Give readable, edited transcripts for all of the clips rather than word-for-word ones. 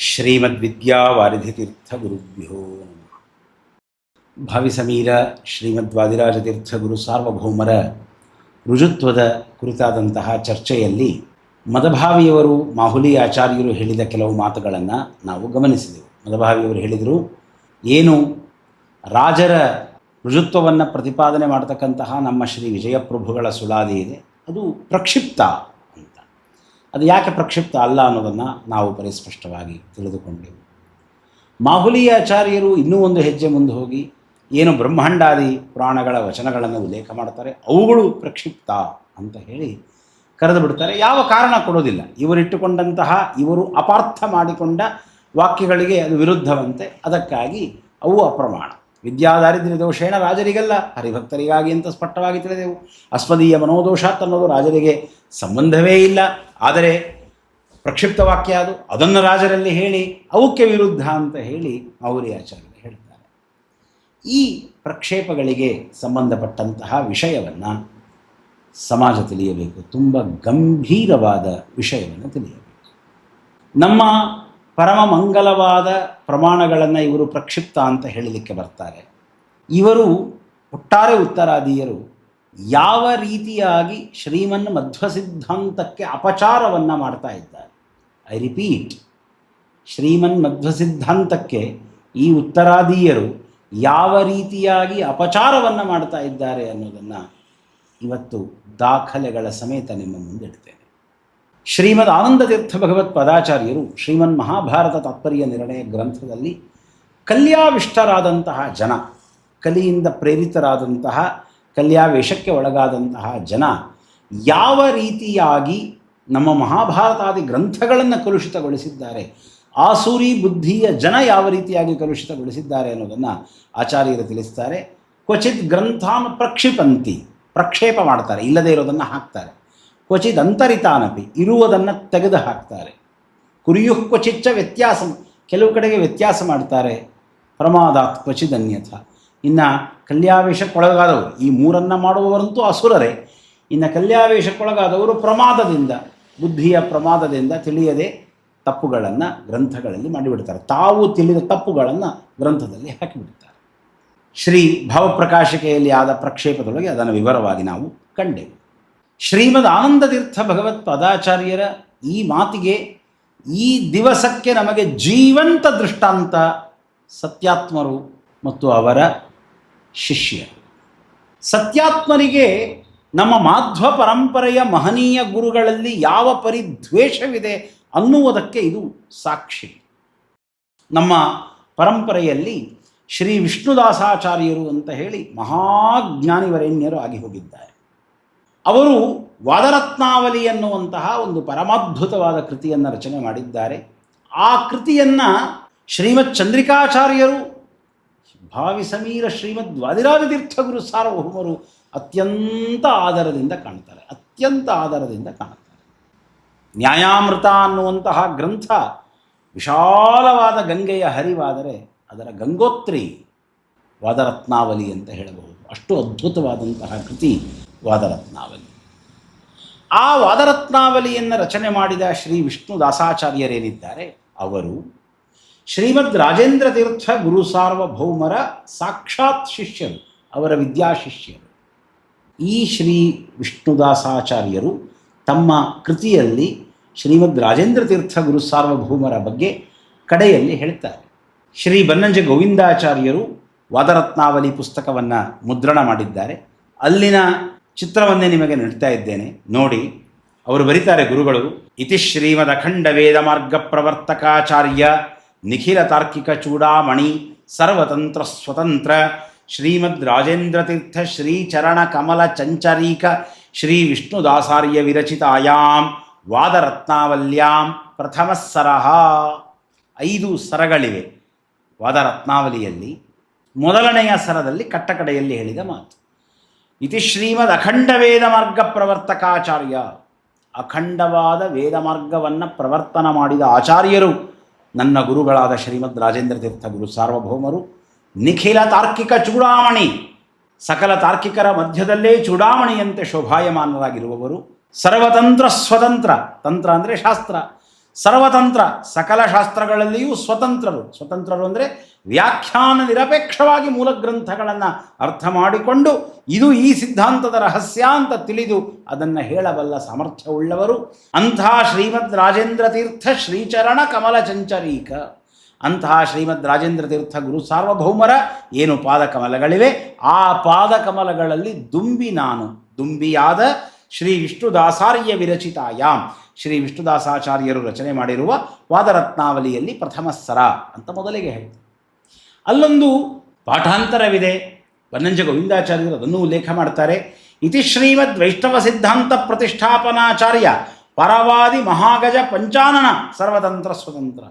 ಶ್ರೀಮದ್ವಿದ್ಯಾವಾರಿಧಿತೀರ್ಥಗುರುಭ್ಯೋ ನಮಃ. ಭಾವಿಸಮೀರ ಶ್ರೀಮದ್ವಾದಿರಾಜತೀರ್ಥಗುರು ಸಾರ್ವಭೌಮರ ರುಜುತ್ವದ ಕುರಿತಾದಂತಹ ಚರ್ಚೆಯಲ್ಲಿ ಮದಭಾವಿಯವರು ಮಾಹುಲಿ ಆಚಾರ್ಯರು ಹೇಳಿದ ಕೆಲವು ಮಾತುಗಳನ್ನು ನಾವು ಗಮನಿಸಿದೆವು. ಮದಭಾವಿಯವರು ಹೇಳಿದರು, ಏನು ರಾಜರ ರುಜುತ್ವವನ್ನು ಪ್ರತಿಪಾದನೆ ಮಾಡತಕ್ಕಂತಹ ನಮ್ಮ ಶ್ರೀ ವಿಜಯಪ್ರಭುಗಳ ಸುಳಾದಿ ಇದೆ, ಅದು ಪ್ರಕ್ಷಿಪ್ತ ಅಂತ. ಅದು ಯಾಕೆ ಪ್ರಕ್ಷಿಪ್ತ ಅಲ್ಲ ಅನ್ನೋದನ್ನು ನಾವು ಪರಿಸ್ಪಷ್ಟವಾಗಿ ತಿಳಿದುಕೊಂಡೆವು. ಮಾಹುಲಿ ಆಚಾರ್ಯರು ಇನ್ನೂ ಒಂದು ಹೆಜ್ಜೆ ಮುಂದೆ ಹೋಗಿ ಏನು ಬ್ರಹ್ಮಾಂಡಾದಿ ಪುರಾಣಗಳ ವಚನಗಳನ್ನು ಉಲ್ಲೇಖ ಮಾಡ್ತಾರೆ, ಅವುಗಳು ಪ್ರಕ್ಷಿಪ್ತ ಅಂತ ಹೇಳಿ ಕರೆದು ಬಿಡ್ತಾರೆ. ಯಾವ ಕಾರಣ ಕೊಡೋದಿಲ್ಲ. ಇವರಿಟ್ಟುಕೊಂಡಂತಹ ಇವರು ಅಪಾರ್ಥ ಮಾಡಿಕೊಂಡ ವಾಕ್ಯಗಳಿಗೆ ಅದು ವಿರುದ್ಧವಂತೆ, ಅದಕ್ಕಾಗಿ ಅವು ಅಪ್ರಮಾಣ. ವಿದ್ಯಾದಾರಿದ್ರ್ಯ ದೋಷೇಣ ರಾಜರಿಗಲ್ಲ, ಹರಿಭಕ್ತರಿಗಾಗಿ ಅಂತ ಸ್ಪಷ್ಟವಾಗಿ ತಿಳಿದೆವು. ಅಸ್ಮದೀಯ ಮನೋದೋಷಾತ್ ಅನ್ನೋದು ರಾಜರಿಗೆ ಸಂಬಂಧವೇ ಇಲ್ಲ. ಆದರೆ ಪ್ರಕ್ಷಿಪ್ತ ವಾಕ್ಯ ಅದು, ಅದನ್ನು ರಾಜರಲ್ಲಿ ಹೇಳಿ ಅವಕ್ಕೆ ವಿರುದ್ಧ ಅಂತ ಹೇಳಿ ಮಾಹುಲಿ ಆಚಾರ್ಯರು ಹೇಳ್ತಾರೆ. ಈ ಪ್ರಕ್ಷೇಪಗಳಿಗೆ ಸಂಬಂಧಪಟ್ಟಂತಹ ವಿಷಯವನ್ನು ಸಮಾಜ ತಿಳಿಯಬೇಕು. ತುಂಬ ಗಂಭೀರವಾದ ವಿಷಯವನ್ನು ತಿಳಿಯಬೇಕು. ನಮ್ಮ ಪರಮ ಮಂಗಲವಾದ ಪ್ರಮಾಣಗಳನ್ನು ಇವರು ಪ್ರಕ್ಷಿಪ್ತ ಅಂತ ಹೇಳಲಿಕ್ಕೆ ಬರ್ತಾರೆ. ಇವರು ಒಟ್ಟಾರೆ ಉತ್ತರಾದಿಯರು ಯಾವ ರೀತಿಯಾಗಿ ಶ್ರೀಮನ್ ಮಧ್ವ ಸಿದ್ಧಾಂತಕ್ಕೆ ಅಪಚಾರವನ್ನು ಮಾಡ್ತಾ ಇದ್ದಾರೆ. ಐ ರಿಪೀಟ್, ಶ್ರೀಮನ್ ಮಧ್ವ ಸಿದ್ಧಾಂತಕ್ಕೆ ಈ ಉತ್ತರಾದಿಯರು ಯಾವ ರೀತಿಯಾಗಿ ಅಪಚಾರವನ್ನು ಮಾಡ್ತಾ ಇದ್ದಾರೆ ಅನ್ನೋದನ್ನು ಇವತ್ತು ದಾಖಲೆಗಳ ಸಮೇತ ನಿಮ್ಮ ಮುಂದಿಡ್ತೇನೆ. ಶ್ರೀಮದ್ ಆನಂದತೀರ್ಥ ಭಗವತ್ ಪದಾಚಾರ್ಯರು ಶ್ರೀಮನ್ ಮಹಾಭಾರತ ತಾತ್ಪರ್ಯ ನಿರ್ಣಯ ಗ್ರಂಥದಲ್ಲಿ ಕಲ್ಯಾವಿಷ್ಟರಾದಂತಹ ಜನ, ಕಲಿಯಿಂದ ಪ್ರೇರಿತರಾದಂತಹ, ಕಲ್ಯಾವೇಶಕ್ಕೆ ಒಳಗಾದಂತಹ ಜನ ಯಾವ ರೀತಿಯಾಗಿ ನಮ್ಮ ಮಹಾಭಾರತಾದಿ ಗ್ರಂಥಗಳನ್ನು ಕಲುಷಿತಗೊಳಿಸಿದ್ದಾರೆ, ಆಸುರಿ ಬುದ್ಧಿಯ ಜನ ಯಾವ ರೀತಿಯಾಗಿ ಕಲುಷಿತಗೊಳಿಸಿದ್ದಾರೆ ಅನ್ನೋದನ್ನು ಆಚಾರ್ಯರು ತಿಳಿಸ್ತಾರೆ. ಕ್ವಚಿತ್ ಗ್ರಂಥಾನ್ ಪ್ರಕ್ಷಿಪಂತಿ, ಪ್ರಕ್ಷೇಪ ಮಾಡ್ತಾರೆ, ಇಲ್ಲದೇ ಇರೋದನ್ನು ಹಾಕ್ತಾರೆ. ಕ್ವಚಿತ್ ಅಂತರಿತಾನಪಿ, ಇರುವುದನ್ನು ತೆಗೆದು ಹಾಕ್ತಾರೆ. ಕುರಿಯುಃ ಕ್ವಚಿಚ್ಚ ವ್ಯತ್ಯಾಸಂ, ಕೆಲವು ಕಡೆಗೆ ವ್ಯತ್ಯಾಸ ಮಾಡ್ತಾರೆ. ಪ್ರಮಾದಾತ್ ಕ್ವಚಿತ್ ಅನ್ಯಥ. ಇನ್ನು ಕಲ್ಯಾವೇಶಕ್ಕೊಳಗಾದವರು, ಈ ಮೂರನ್ನು ಮಾಡುವವರಂತೂ ಅಸುರರೇ. ಇನ್ನು ಕಲ್ಯಾವೇಶಕ್ಕೊಳಗಾದವರು ಪ್ರಮಾದದಿಂದ, ಬುದ್ಧಿಯ ಪ್ರಮಾದದಿಂದ ತಿಳಿಯದೆ ತಪ್ಪುಗಳನ್ನು ಗ್ರಂಥಗಳಲ್ಲಿ ಮಾಡಿಬಿಡ್ತಾರೆ. ತಾವು ತಿಳಿದ ತಪ್ಪುಗಳನ್ನು ಗ್ರಂಥದಲ್ಲಿ ಹಾಕಿಬಿಡ್ತಾರೆ. ಶ್ರೀ ಭಾವಪ್ರಕಾಶಿಕೆಯಲ್ಲಿ ಆದ ಪ್ರಕ್ಷೇಪದೊಳಗೆ ಅದನ್ನು ವಿವರವಾಗಿ ನಾವು ಕಂಡೆವು. ಶ್ರೀಮದ್ ಆನಂದತೀರ್ಥ ಭಗವತ್ ಪದಾಚಾರ್ಯರ ಈ ಮಾತಿಗೆ, ಈ ದಿವಸಕ್ಕೆ ನಮಗೆ ಜೀವಂತ ದೃಷ್ಟಾಂತ ಸತ್ಯಾತ್ಮರು ಮತ್ತು ಅವರ ಶಿಷ್ಯರು. ಸತ್ಯಾತ್ಮರಿಗೆ ನಮ್ಮ ಮಾಧ್ವ ಪರಂಪರೆಯ ಮಹನೀಯ ಗುರುಗಳಲ್ಲಿ ಯಾವ ಪರಿದ್ವೇಷವಿದೆ ಅನ್ನುವುದಕ್ಕೆ ಇದು ಸಾಕ್ಷಿ. ನಮ್ಮ ಪರಂಪರೆಯಲ್ಲಿ ಶ್ರೀ ವಿಷ್ಣುದಾಸಾಚಾರ್ಯರು ಅಂತ ಹೇಳಿ ಮಹಾಜ್ಞಾನಿವರೇಣ್ಯರು ಆಗಿ ಹೋಗಿದ್ದಾರೆ. ಅವರು ವಾದರತ್ನಾವಲಿ ಎನ್ನುವಂತಹ ಒಂದು ಪರಮಾದ್ಭುತವಾದ ಕೃತಿಯನ್ನು ರಚನೆ ಮಾಡಿದ್ದಾರೆ. ಆ ಕೃತಿಯನ್ನು ಶ್ರೀಮತ್ ಚಂದ್ರಿಕಾಚಾರ್ಯರು, ಭಾವಿಸಮೀರ ಶ್ರೀಮದ್ ವಾದಿರಾಜತೀರ್ಥಗುರು ಸಾರ್ವಭೌಮರು ಅತ್ಯಂತ ಆದರದಿಂದ ಕಾಣ್ತಾರೆ. ಅತ್ಯಂತ ಆದರದಿಂದ ಕಾಣುತ್ತಾರೆ. ನ್ಯಾಯಾಮೃತ ಅನ್ನುವಂತಹ ಗ್ರಂಥ ವಿಶಾಲವಾದ ಗಂಗೆಯ ಹರಿವಾದರೆ ಅದರ ಗಂಗೋತ್ರಿ ವಾದರತ್ನಾವಲಿ ಅಂತ ಹೇಳಬಹುದು. ಅಷ್ಟು ಅದ್ಭುತವಾದಂತಹ ಕೃತಿ ವಾದರತ್ನಾವಲಿ. ಆ ವಾದರತ್ನಾವಲಿಯನ್ನು ರಚನೆ ಮಾಡಿದ ಶ್ರೀ ವಿಷ್ಣು ದಾಸಾಚಾರ್ಯರೇನಿದ್ದಾರೆ, ಅವರು ಶ್ರೀಮದ್ ರಾಜೇಂದ್ರ ತೀರ್ಥ ಗುರು ಸಾರ್ವಭೌಮರ ಸಾಕ್ಷಾತ್ ಶಿಷ್ಯರು, ಅವರ ವಿದ್ಯಾಶಿಷ್ಯರು. ಈ ಶ್ರೀ ವಿಷ್ಣುದಾಸಾಚಾರ್ಯರು ತಮ್ಮ ಕೃತಿಯಲ್ಲಿ ಶ್ರೀಮದ್ ರಾಜೇಂದ್ರ ತೀರ್ಥ ಗುರು ಸಾರ್ವಭೌಮರ ಬಗ್ಗೆ ಕಡೆಯಲ್ಲಿ ಹೇಳ್ತಾರೆ. ಶ್ರೀ ಬನ್ನಂಜ ಗೋವಿಂದಾಚಾರ್ಯರು ವಾದರತ್ನಾವಲಿ ಪುಸ್ತಕವನ್ನು ಮುದ್ರಣ ಮಾಡಿದ್ದಾರೆ. ಅಲ್ಲಿನ ಚಿತ್ರವನ್ನೇ ನಿಮಗೆ ನೀಡ್ತಾ ಇದ್ದೇನೆ, ನೋಡಿ. ಅವರು ಬರೀತಾರೆ, ಗುರುಗಳು, ಇತಿ ಶ್ರೀಮದ್ ಅಖಂಡ ವೇದ ಮಾರ್ಗ ಪ್ರವರ್ತಕಾಚಾರ್ಯ ನಿಖಿಲ ತಾರ್ಕಿಕ ಚೂಡಾಮಣಿ ಸರ್ವತಂತ್ರ ಸ್ವತಂತ್ರ ಶ್ರೀಮದ್ ರಾಜೇಂದ್ರ ತೀರ್ಥ ಶ್ರೀ ಚರಣ ಕಮಲ ಚಂಚರೀಕ ಶ್ರೀ ವಿಷ್ಣುದಾಸಾರ್ಯ ವಿರಚಿತಾಯಾಂ ವಾದರತ್ನಾವಲ್ಯಾಂ ಪ್ರಥಮ ಸರಹ. 5 ಸರಗಳಿವೆ ವಾದರತ್ನಾವಲಿಯಲ್ಲಿ. ಮೊದಲನೆಯ ಸರದಲ್ಲಿ ಕಟ್ಟಕಡೆಯಲ್ಲಿ ಹೇಳಿದ ಮಾತು, ಇತಿ ಶ್ರೀಮದ್ ಅಖಂಡ ವೇದ ಮಾರ್ಗ ಪ್ರವರ್ತಕಾಚಾರ್ಯ. ಅಖಂಡವಾದ ವೇದ ಮಾರ್ಗವನ್ನು ಪ್ರವರ್ತನ ಮಾಡಿದ ಆಚಾರ್ಯರು ನನ್ನ ಗುರುಗಳಾದ ಶ್ರೀಮದ್ ರಾಜೇಂದ್ರ ತೀರ್ಥ ಗುರು ಸಾರ್ವಭೌಮರು. ನಿಖಿಲ ತಾರ್ಕಿಕ ಚೂಡಾಮಣಿ, ಸಕಲ ತಾರ್ಕಿಕರ ಮಧ್ಯದಲ್ಲೇ ಚೂಡಾಮಣಿಯಂತೆ ಶೋಭಾಯಮಾನರಾಗಿರುವವರು. ಸರ್ವತಂತ್ರ ಸ್ವತಂತ್ರ, ತಂತ್ರ ಅಂದರೆ ಶಾಸ್ತ್ರ, ಸರ್ವತಂತ್ರ, ಸಕಲ ಶಾಸ್ತ್ರಗಳಲ್ಲಿಯೂ ಸ್ವತಂತ್ರರು. ಸ್ವತಂತ್ರರು ಅಂದರೆ ವ್ಯಾಖ್ಯಾನ ನಿರಪೇಕ್ಷವಾಗಿ ಮೂಲ ಗ್ರಂಥಗಳನ್ನು ಅರ್ಥ ಮಾಡಿಕೊಂಡು ಇದು ಈ ಸಿದ್ಧಾಂತದ ರಹಸ್ಯ ಅಂತ ತಿಳಿದು ಅದನ್ನು ಹೇಳಬಲ್ಲ ಸಾಮರ್ಥ್ಯವುಳ್ಳವರು. ಅಂತಹ ಶ್ರೀಮದ್ ರಾಜೇಂದ್ರ ತೀರ್ಥ ಶ್ರೀಚರಣ ಕಮಲ ಚಂಚರೀಕ, ಅಂತಹ ಶ್ರೀಮದ್ ರಾಜೇಂದ್ರ ತೀರ್ಥ ಗುರು ಸಾರ್ವಭೌಮರ ಏನು ಪಾದಕಮಲಗಳಿವೆ, ಆ ಪಾದಕಮಲಗಳಲ್ಲಿ ದುಂಬಿ ನಾನು, ದುಂಬಿಯಾದ ಶ್ರೀ ವಿಷ್ಣುದಾಸಾರ್ಯ ವಿರಚಿತಾಯಾಮ್, ಶ್ರೀ ವಿಷ್ಣುದಾಸಾಚಾರ್ಯರು ರಚನೆ ಮಾಡಿರುವ ವಾದರತ್ನಾವಲಿಯಲ್ಲಿ ಪ್ರಥಮ ಸರ ಅಂತ ಮೊದಲಿಗೆ ಹೇಳ್ತಾರೆ. ಅಲ್ಲೊಂದು ಪಾಠಾಂತರವಿದೆ, ಬನ್ನಂಜ ಗೋವಿಂದಾಚಾರ್ಯರು ಅದನ್ನು ಉಲ್ಲೇಖ ಮಾಡ್ತಾರೆ. ಇತಿ ಶ್ರೀಮದ್ ವೈಷ್ಣವ ಸಿದ್ಧಾಂತ ಪ್ರತಿಷ್ಠಾಪನಾಚಾರ್ಯ ಪರವಾದಿ ಮಹಾಗಜ ಪಂಚಾನನ ಸರ್ವತಂತ್ರ ಸ್ವತಂತ್ರ.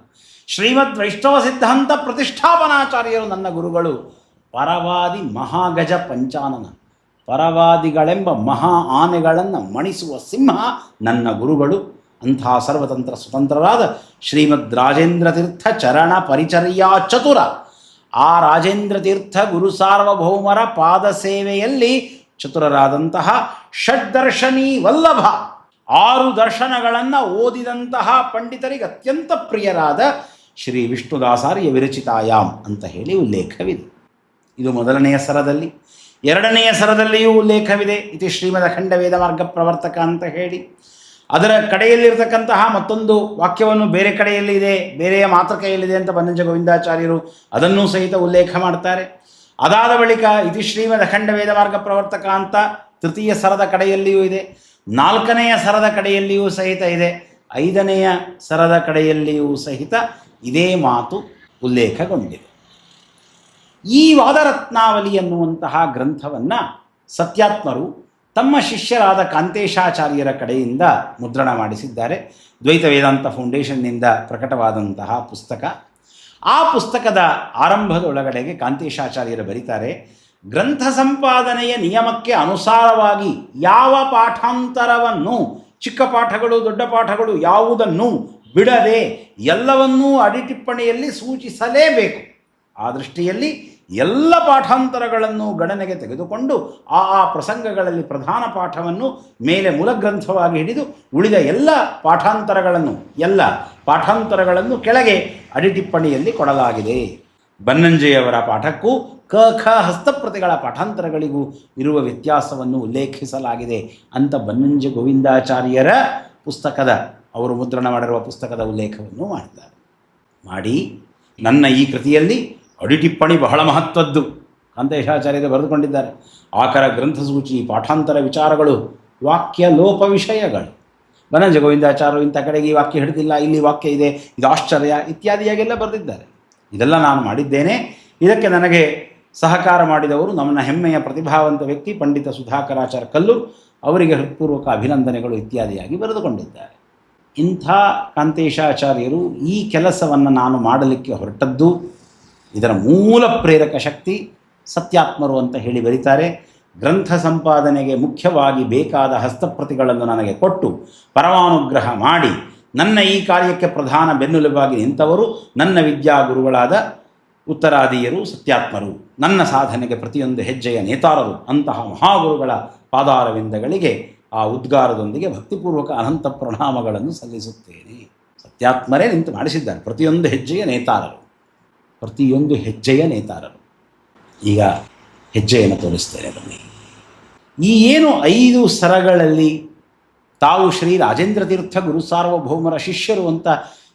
ಶ್ರೀಮದ್ ವೈಷ್ಣವ ಸಿದ್ಧಾಂತ ಪ್ರತಿಷ್ಠಾಪನಾಚಾರ್ಯರು ನನ್ನ ಗುರುಗಳು. ಪರವಾದಿ ಮಹಾಗಜ ಪಂಚಾನನ, ಪರವಾದಿಗಳೆಂಬ ಮಹಾ ಆನೆಗಳನ್ನು ಮಣಿಸುವ ಸಿಂಹ ನನ್ನ ಗುರುಗಳು. ಅಂತಹ ಸರ್ವತಂತ್ರ ಸ್ವತಂತ್ರರಾದ ಶ್ರೀಮದ್ ರಾಜೇಂದ್ರ ತೀರ್ಥ ಚರಣ ಪರಿಚರ್ಯಾ ಚತುರ, ಆ ರಾಜೇಂದ್ರ ತೀರ್ಥ ಗುರು ಸಾರ್ವಭೌಮರ ಪಾದ ಸೇವೆಯಲ್ಲಿ ಚತುರರಾದಂತಹ ಷಡ್ದರ್ಶನೀ ವಲ್ಲಭ, 6 ದರ್ಶನಗಳನ್ನು ಓದಿದಂತಹ ಪಂಡಿತರಿಗೆ ಅತ್ಯಂತ ಪ್ರಿಯರಾದ ಶ್ರೀ ವಿಷ್ಣುದಾಸಾರ್ಯ ವಿರಚಿತಾಯಾಮ್ ಅಂತ ಹೇಳಿ ಉಲ್ಲೇಖವಿದೆ. ಇದು ಮೊದಲನೆಯ ಸರದಲ್ಲಿ. ಎರಡನೆಯ ಸರದಲ್ಲಿಯೂ ಉಲ್ಲೇಖವಿದೆ. ಇತಿ ಶ್ರೀಮದ್ ಅಖಂಡ ವೇದ ಮಾರ್ಗ ಪ್ರವರ್ತಕ ಅಂತ ಹೇಳಿ ಅದರ ಕಡೆಯಲ್ಲಿರ್ತಕ್ಕಂತಹ ಮತ್ತೊಂದು ವಾಕ್ಯವನ್ನು ಬೇರೆ ಕಡೆಯಲ್ಲಿ ಇದೆ, ಬೇರೆಯ ಮಾತೃಕೆಯಲ್ಲಿದೆ ಅಂತ ಬನ್ನಂಜ ಗೋವಿಂದಾಚಾರ್ಯರು ಅದನ್ನೂ ಸಹಿತ ಉಲ್ಲೇಖ ಮಾಡ್ತಾರೆ. ಅದಾದ ಬಳಿಕ ಇತಿ ಶ್ರೀಮದ್ ಅಖಂಡ ವೇದ ಮಾರ್ಗ ಪ್ರವರ್ತಕ ಅಂತ ತೃತೀಯ ಸರದ ಕಡೆಯಲ್ಲಿಯೂ ಇದೆ, 4ನೆಯ ಸರದ ಕಡೆಯಲ್ಲಿಯೂ ಸಹಿತ ಇದೆ, 5ನೆಯ ಸರದ ಕಡೆಯಲ್ಲಿಯೂ ಸಹಿತ ಇದೇ ಮಾತು ಉಲ್ಲೇಖಗೊಂಡಿದೆ. ಈ ವಾದರತ್ನಾವಲಿ ಎನ್ನುವಂತಹ ಗ್ರಂಥವನ್ನು ಸತ್ಯಾತ್ಮರು ತಮ್ಮ ಶಿಷ್ಯರಾದ ಕಾಂತೇಶಾಚಾರ್ಯರ ಕಡೆಯಿಂದ ಮುದ್ರಣ ಮಾಡಿಸಿದ್ದಾರೆ. ದ್ವೈತ ವೇದಾಂತ ಫೌಂಡೇಶನ್ನಿಂದ ಪ್ರಕಟವಾದಂತಹ ಪುಸ್ತಕ. ಆ ಪುಸ್ತಕದ ಆರಂಭದೊಳಗಡೆಗೆ ಕಾಂತೇಶಾಚಾರ್ಯರು ಬರೀತಾರೆ, ಗ್ರಂಥ ಸಂಪಾದನೆಯ ನಿಯಮಕ್ಕೆ ಅನುಸಾರವಾಗಿ ಯಾವ ಪಾಠಾಂತರವನ್ನು, ಚಿಕ್ಕ ಪಾಠಗಳು ದೊಡ್ಡ ಪಾಠಗಳು ಯಾವುದನ್ನು ಬಿಡದೆ ಎಲ್ಲವನ್ನೂ ಅಡಿಟಿಪ್ಪಣಿಯಲ್ಲಿ ಸೂಚಿಸಲೇಬೇಕು. ಆ ದೃಷ್ಟಿಯಲ್ಲಿ ಎಲ್ಲ ಪಾಠಾಂತರಗಳನ್ನು ಗಣನೆಗೆ ತೆಗೆದುಕೊಂಡು ಆ ಪ್ರಸಂಗಗಳಲ್ಲಿ ಪ್ರಧಾನ ಪಾಠವನ್ನು ಮೇಲೆ ಮೂಲಗ್ರಂಥವಾಗಿ ಹಿಡಿದು ಉಳಿದ ಎಲ್ಲ ಪಾಠಾಂತರಗಳನ್ನು ಕೆಳಗೆ ಅಡಿಟಿಪ್ಪಣಿಯಲ್ಲಿ ಕೊಡಲಾಗಿದೆ. ಬನ್ನಂಜೆಯವರ ಪಾಠಕ್ಕೂ ಕ ಖ ಹಸ್ತಪ್ರತಿಗಳ ಪಾಠಾಂತರಗಳಿಗೂ ಇರುವ ವ್ಯತ್ಯಾಸವನ್ನು ಉಲ್ಲೇಖಿಸಲಾಗಿದೆ ಅಂತ ಬನ್ನಂಜ ಗೋವಿಂದಾಚಾರ್ಯರ ಪುಸ್ತಕದ, ಅವರು ಮುದ್ರಣ ಮಾಡಿರುವ ಪುಸ್ತಕದ ಉಲ್ಲೇಖವನ್ನು ಮಾಡಿ ನನ್ನ ಈ ಕೃತಿಯಲ್ಲಿ ಅಡಿಟಿಪ್ಪಣಿ ಬಹಳ ಮಹತ್ವದ್ದು ಕಾಂತೇಶಾಚಾರ್ಯರು ಬರೆದುಕೊಂಡಿದ್ದಾರೆ. ಆಕರ ಗ್ರಂಥಸೂಚಿ, ಪಾಠಾಂತರ ವಿಚಾರಗಳು, ವಾಕ್ಯ ಲೋಪ ವಿಷಯಗಳು. ಬನ್ನಂಜ ಗೋವಿಂದಾಚಾರ್ಯರು ಇಂಥ ಕಡೆಗೆ ಈ ವಾಕ್ಯ ಹಿಡಿದಿಲ್ಲ, ಇಲ್ಲಿ ವಾಕ್ಯ ಇದೆ, ಇದು ಆಶ್ಚರ್ಯ ಇತ್ಯಾದಿಯಾಗೆಲ್ಲ ಬರೆದಿದ್ದಾರೆ. ಇದೆಲ್ಲ ನಾನು ಮಾಡಿದ್ದೇನೆ. ಇದಕ್ಕೆ ನನಗೆ ಸಹಕಾರ ಮಾಡಿದವರು ನನ್ನ ಹೆಮ್ಮೆಯ ಪ್ರತಿಭಾವಂತ ವ್ಯಕ್ತಿ ಪಂಡಿತ ಸುಧಾಕರಾಚಾರ್ಯ ಕಲ್ಲೂರ್, ಅವರಿಗೆ ಹೃತ್ಪೂರ್ವಕ ಅಭಿನಂದನೆಗಳು ಇತ್ಯಾದಿಯಾಗಿ ಬರೆದುಕೊಂಡಿದ್ದಾರೆ. ಇಂಥ ಕಾಂತೇಶಾಚಾರ್ಯರು ಈ ಕೆಲಸವನ್ನು ನಾನು ಮಾಡಲಿಕ್ಕೆ ಹೊರಟದ್ದು, ಇದರ ಮೂಲ ಪ್ರೇರಕ ಶಕ್ತಿ ಸತ್ಯಾತ್ಮರು ಅಂತ ಹೇಳಿ ಬರೀತಾರೆ. ಗ್ರಂಥ ಸಂಪಾದನೆಗೆ ಮುಖ್ಯವಾಗಿ ಬೇಕಾದ ಹಸ್ತಪ್ರತಿಗಳನ್ನು ನನಗೆ ಕೊಟ್ಟು ಪರಮಾನುಗ್ರಹ ಮಾಡಿ ನನ್ನ ಈ ಕಾರ್ಯಕ್ಕೆ ಪ್ರಧಾನ ಬೆನ್ನೆಲುಬಾಗಿ ನಿಂತವರು ನನ್ನ ವಿದ್ಯಾಗುರುಗಳಾದ ಉತ್ತರಾದಿಯರು ಸತ್ಯಾತ್ಮರು, ನನ್ನ ಸಾಧನೆಗೆ ಪ್ರತಿಯೊಂದು ಹೆಜ್ಜೆಯ ನೇತಾರರು. ಅಂತಹ ಮಹಾಗುರುಗಳ ಪಾದಾರವಿಂದಗಳಿಗೆ ಆ ಉದ್ಗಾರದೊಂದಿಗೆ ಭಕ್ತಿಪೂರ್ವಕ ಅನಂತ ಪ್ರಣಾಮಗಳನ್ನು ಸಲ್ಲಿಸುತ್ತೇನೆ. ಸತ್ಯಾತ್ಮರೇ ನಿಂತು ಮಾಡಿಸಿದ್ದಾರೆ ಪ್ರತಿಯೊಂದು ಹೆಜ್ಜೆಯ ನೇತಾರರು. ಈಗ ಹೆಜ್ಜೆಯನ್ನು ತೋರಿಸ್ತೇನೆ ಬನ್ನಿ. ಈ ಏನು 5 ಸರಗಳಲ್ಲಿ ತಾವು ಶ್ರೀ ರಾಜೇಂದ್ರ ತೀರ್ಥ ಗುರು ಸಾರ್ವಭೌಮರ ಶಿಷ್ಯರು ಅಂತ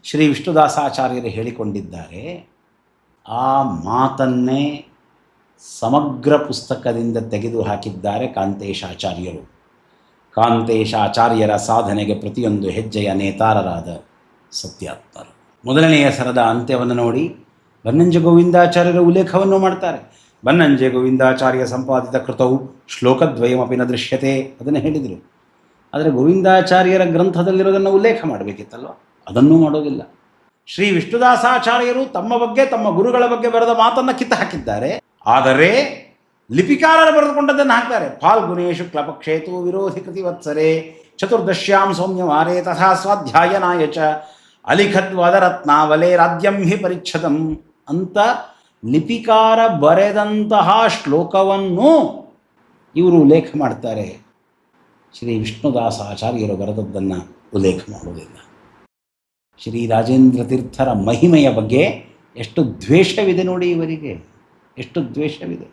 ಶ್ರೀ ವಿಷ್ಣುದಾಸಾಚಾರ್ಯರು ಹೇಳಿಕೊಂಡಿದ್ದಾರೆ, ಆ ಮಾತನ್ನೇ ಸಮಗ್ರ ಪುಸ್ತಕದಿಂದ ತೆಗೆದು ಹಾಕಿದ್ದಾರೆ ಕಾಂತೇಶಾಚಾರ್ಯರು. ಕಾಂತೇಶಾಚಾರ್ಯರ ಸಾಧನೆಗೆ ಪ್ರತಿಯೊಂದು ಹೆಜ್ಜೆಯ ನೇತಾರರಾದ ಸತ್ಯಾತ್ಮರು. ಮೊದಲನೆಯ ಸರದ ಅಂತ್ಯವನ್ನು ನೋಡಿ ಬನ್ನಂಜ ಗೋವಿಂದಾಚಾರ್ಯರ ಉಲ್ಲೇಖವನ್ನು ಮಾಡ್ತಾರೆ. ಬನ್ನಂಜೆ ಗೋವಿಂದಾಚಾರ್ಯ ಸಂಪಾದಿತ ಕೃತವು ಶ್ಲೋಕದ್ವಯಮಪಿ ನ ದೃಶ್ಯತೆ, ಅದನ್ನು ಹೇಳಿದರು. ಆದರೆ ಗೋವಿಂದಾಚಾರ್ಯರ ಗ್ರಂಥದಲ್ಲಿರೋದನ್ನು ಉಲ್ಲೇಖ ಮಾಡಬೇಕಿತ್ತಲ್ವ, ಅದನ್ನೂ ಮಾಡೋದಿಲ್ಲ. ಶ್ರೀ ವಿಷ್ಣುದಾಸಾಚಾರ್ಯರು ತಮ್ಮ ಬಗ್ಗೆ, ತಮ್ಮ ಗುರುಗಳ ಬಗ್ಗೆ ಬರೆದ ಮಾತನ್ನು ಕಿತ್ತು ಹಾಕಿದ್ದಾರೆ. ಆದರೆ ಲಿಪಿಕಾರರು ಬರೆದುಕೊಂಡದ್ದನ್ನು ಹಾಕ್ತಾರೆ. ಫಾಲ್ಗುನೇ ಶುಕ್ಲಪಕ್ಷೇತು ವಿರೋಧಿ ಕೃತಿವತ್ಸರೆ ಚತುರ್ದಶ್ಯಾಂ ಸೌಮ್ಯವಾರೇ ತಥಾ ಸ್ವಾಧ್ಯಾಯನಾಯ ಚ ಅಲಿಖದ್ವಾದರತ್ನಾವಲೆ ರಾಜ್ಯಂ ಹಿ ಪರಿಚ್ಛದಂ ಅಂತ ಲಿಪಿಕಾರ ಬರೆದಂತಹ ಶ್ಲೋಕವನ್ನು ಇವರು ಉಲ್ಲೇಖ ಮಾಡ್ತಾರೆ. ಶ್ರೀ ವಿಷ್ಣುದಾಸಾಚಾರ್ಯರು ಬರೆದದ್ದನ್ನು ಉಲ್ಲೇಖ ಮಾಡುವುದಿಲ್ಲ. ಶ್ರೀ ರಾಜೇಂದ್ರ ತೀರ್ಥರ ಮಹಿಮೆಯ ಬಗ್ಗೆ ಎಷ್ಟು ದ್ವೇಷವಿದೆ ನೋಡಿ ಇವರಿಗೆ, ಎಷ್ಟು ದ್ವೇಷವಿದೆ.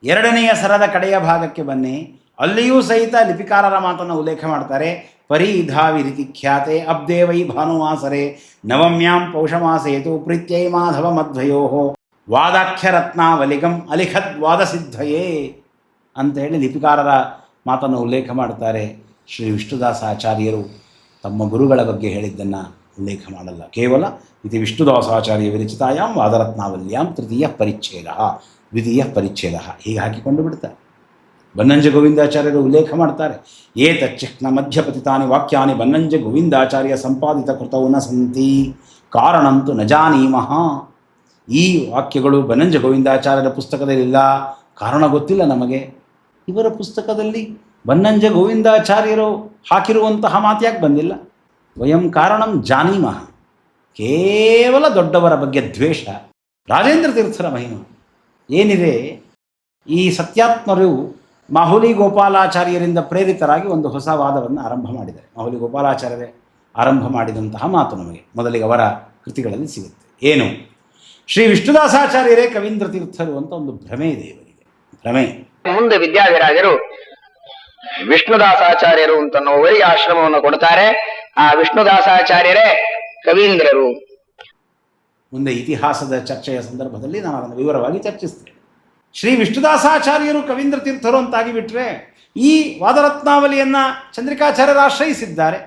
ಎರಡನೆಯ ಸರದ ಕಡೆಯ ಭಾಗಕ್ಕೆ ಬನ್ನಿ. ಅಲ್ಲಿಯೂ ಸಹಿತ ಲಿಪಿಕಾರರ ಮಾತನ್ನು ಉಲ್ಲೇಖ ಮಾಡ್ತಾರೆ. ಪರಿಧಾವಿ ರೀತಿ ಖ್ಯಾತೆ ಅಬ್ದೇ ವೈ ಭಾನುವಾಸರೆ ನವಮ್ಯಾಂ ಪೌಷಮಾಸೇತು ಪ್ರೀತ್ಯೈ ಮಾಧವ ಮಧ್ವಯೋ ವಾದಾಖ್ಯರತ್ನಾವಲಿಗಂ ಅಲಿಖದ್ ವಾದಸಿದ್ಧಯೇ ಅಂತ ಹೇಳಿ ಲಿಪಿಕಾರರ ಮಾತನ್ನು ಉಲ್ಲೇಖ ಮಾಡ್ತಾರೆ. ಶ್ರೀ ವಿಷ್ಣುದಾಸಾಚಾರ್ಯರು ತಮ್ಮ ಗುರುಗಳ ಬಗ್ಗೆ ಹೇಳಿದ್ದನ್ನು ಉಲ್ಲೇಖ ಮಾಡಲ್ಲ. ಕೇವಲ ಇತಿ ವಿಷ್ಣುದಾಸಾಚಾರ್ಯ ವಿರಚಿತಾಯಾಂ ವಾದರತ್ನಾವಲ್ಯಾಂ ತೃತೀಯ ಪರಿಚ್ಛೇದ ದ್ವಿತೀಯ ಪರಿಚ್ಛೇದ ಹೀಗೆ ಹಾಕಿಕೊಂಡು ಬಿಡ್ತಾರೆ. ಬನ್ನಂಜ ಗೋವಿಂದಾಚಾರ್ಯರು ಉಲ್ಲೇಖ ಮಾಡ್ತಾರೆ. ಏತಚ್ಚಿಹ್ನ ಮಧ್ಯಪತಿತಾನಿ ವಾಕ್ಯಾನಿ ಬನ್ನಂಜ ಗೋವಿಂದಾಚಾರ್ಯ ಸಂಪಾದಿತ ಕೃತವು ನ ಸಂತಿ ಕಾರಣಂತು ನ ಜಾನೀಮಃ. ಈ ವಾಕ್ಯಗಳು ಬನ್ನಂಜ ಗೋವಿಂದಾಚಾರ್ಯರ ಪುಸ್ತಕದಲ್ಲಿಲ್ಲ, ಕಾರಣ ಗೊತ್ತಿಲ್ಲ ನಮಗೆ. ಇವರ ಪುಸ್ತಕದಲ್ಲಿ ಬನ್ನಂಜ ಗೋವಿಂದಾಚಾರ್ಯರು ಹಾಕಿರುವಂತಹ ಮಾತು ಯಾಕೆ ಬಂದಿಲ್ಲ? ವಯಂ ಕಾರಣಂ ಜಾನೀಮಃ. ಕೇವಲ ದೊಡ್ಡವರ ಬಗ್ಗೆ ದ್ವೇಷ. ರಾಜೇಂದ್ರ ತೀರ್ಥರ ಮಹಿಮೆ ಏನಿದೆ, ಈ ಸತ್ಯಾತ್ಮರು ಮಾಹುಲಿ ಗೋಪಾಲಾಚಾರ್ಯರಿಂದ ಪ್ರೇರಿತರಾಗಿ ಒಂದು ಹೊಸ ವಾದವನ್ನು ಆರಂಭ ಮಾಡಿದ್ದಾರೆ. ಮಾಹುಲಿ ಗೋಪಾಲಾಚಾರ್ಯರೇ ಆರಂಭ ಮಾಡಿದಂತಹ ಮಾತು ನಮಗೆ ಮೊದಲಿಗೆ ಅವರ ಕೃತಿಗಳಲ್ಲಿ ಸಿಗುತ್ತೆ. ಏನು? ಶ್ರೀ ವಿಷ್ಣುದಾಸಾಚಾರ್ಯರೇ ಕವೀಂದ್ರ ತೀರ್ಥರು ಅಂತ ಒಂದು ಭ್ರಮೆ ಇದೆ ಇವರಿಗೆ, ಭ್ರಮೆ. ಮುಂದೆ ವಿದ್ಯಾಧಿರಾಜರು ವಿಷ್ಣುದಾಸಾಚಾರ್ಯರು ಅಂತನ್ನುವರಿಗೆ ಆಶ್ರಮವನ್ನು ಕೊಡ್ತಾರೆ. ಆ ವಿಷ್ಣುದಾಸಾಚಾರ್ಯರೇ ಕವೀಂದ್ರರು. ಮುಂದೆ ಇತಿಹಾಸದ ಚರ್ಚೆಯ ಸಂದರ್ಭದಲ್ಲಿ ನಾನು ಅದನ್ನು ವಿವರವಾಗಿ ಚರ್ಚಿಸ್ತೇನೆ. ಶ್ರೀ ವಿಷ್ಣುದಾಸಾಚಾರ್ಯರು ಕವೀಂದ್ರ ತೀರ್ಥರು ಅಂತಾಗಿ ಬಿಟ್ಟರೆ ಈ ವಾದರತ್ನಾವಲಿಯನ್ನು ಚಂದ್ರಿಕಾಚಾರ್ಯರು ಆಶ್ರಯಿಸಿದ್ದಾರೆ.